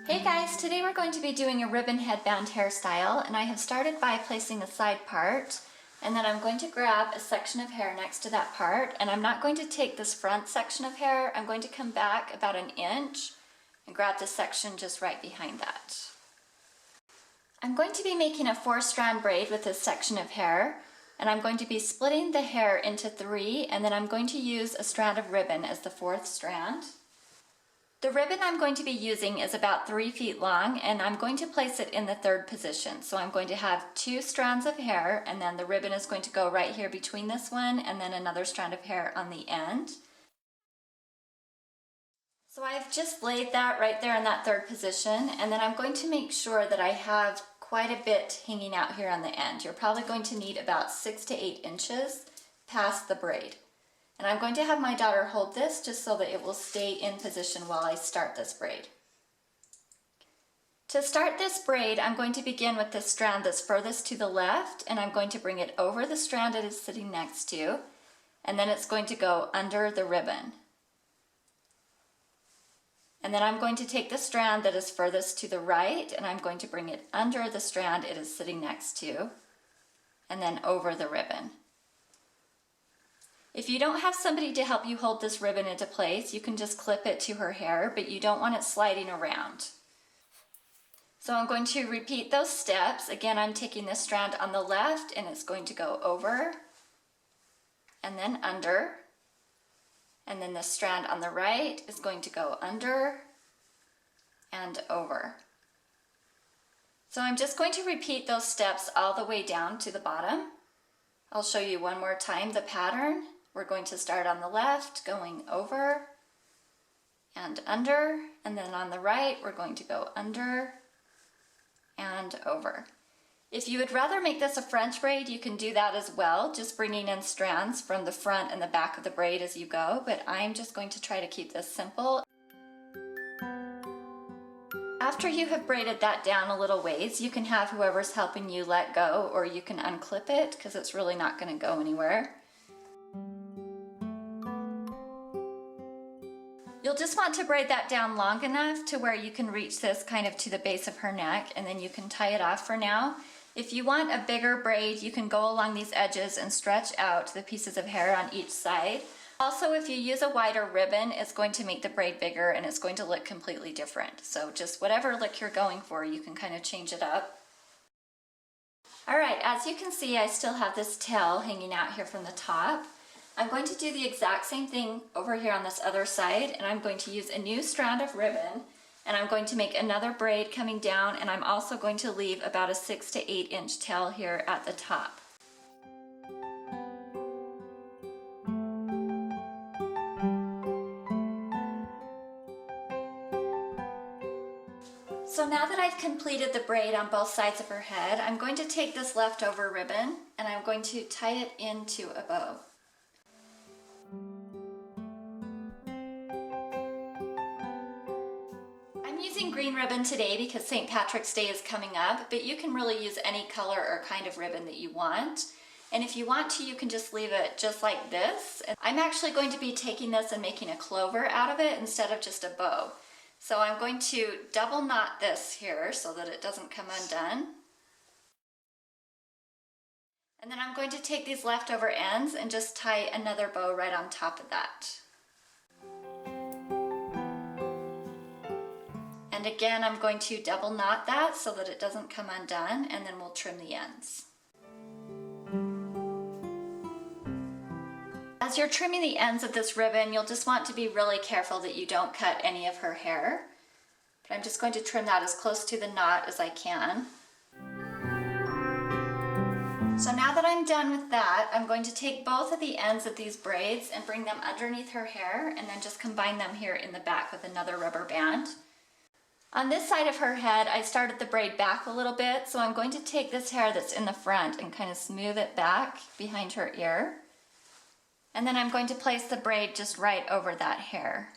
Hey guys, today we're going to be doing a ribbon headband hairstyle, and I have started by placing a side part, and then I'm going to grab a section of hair next to that part, and I'm not going to take this front section of hair. I'm going to come back about an inch and grab the section just right behind that. I'm going to be making a 4-strand braid with this section of hair, and I'm going to be splitting the hair into 3, and then I'm going to use a strand of ribbon as the 4th strand. The ribbon I'm going to be using is about 3 feet long, and I'm going to place it in the 3rd position. So I'm going to have 2 strands of hair, and then the ribbon is going to go right here between this one, and then another strand of hair on the end. So I've just laid that right there in that 3rd position, and then I'm going to make sure that I have quite a bit hanging out here on the end. You're probably going to need about 6 to 8 inches past the braid. And I'm going to have my daughter hold this just so that it will stay in position while I start this braid. To start this braid, I'm going to begin with this strand that's furthest to the left, and I'm going to bring it over the strand it is sitting next to, and then it's going to go under the ribbon. And then I'm going to take the strand that is furthest to the right, and I'm going to bring it under the strand it is sitting next to, and then over the ribbon. If you don't have somebody to help you hold this ribbon into place, you can just clip it to her hair, but you don't want it sliding around. So I'm going to repeat those steps. Again, I'm taking this strand on the left, and it's going to go over, and then under, and then the strand on the right is going to go under and over. So I'm just going to repeat those steps all the way down to the bottom. I'll show you one more time the pattern. We're going to start on the left, going over and under, and then on the right, we're going to go under and over. If you would rather make this a French braid, you can do that as well, just bringing in strands from the front and the back of the braid as you go, but I'm just going to try to keep this simple. After you have braided that down a little ways, you can have whoever's helping you let go, or you can unclip it because it's really not going to go anywhere. You'll just want to braid that down long enough to where you can reach this kind of to the base of her neck, and then you can tie it off for now. If you want a bigger braid, you can go along these edges and stretch out the pieces of hair on each side. Also, if you use a wider ribbon, it's going to make the braid bigger and it's going to look completely different. So just whatever look you're going for, you can kind of change it up. Alright, as you can see, I still have this tail hanging out here from the top. I'm going to do the exact same thing over here on this other side, and I'm going to use a new strand of ribbon, and I'm going to make another braid coming down, and I'm also going to leave about a 6 to 8 inch tail here at the top. So now that I've completed the braid on both sides of her head, I'm going to take this leftover ribbon and I'm going to tie it into a bow. I'm using green ribbon today because St. Patrick's Day is coming up, but you can really use any color or kind of ribbon that you want. And if you want to, you can just leave it just like this. I'm actually going to be taking this and making a clover out of it instead of just a bow. So I'm going to double knot this here so that it doesn't come undone. And then I'm going to take these leftover ends and just tie another bow right on top of that. And again, I'm going to double knot that so that it doesn't come undone, and then we'll trim the ends. As you're trimming the ends of this ribbon, you'll just want to be really careful that you don't cut any of her hair. But I'm just going to trim that as close to the knot as I can. So now that I'm done with that, I'm going to take both of the ends of these braids and bring them underneath her hair, and then just combine them here in the back with another rubber band. On this side of her head, I started the braid back a little bit, so I'm going to take this hair that's in the front and kind of smooth it back behind her ear. And then I'm going to place the braid just right over that hair.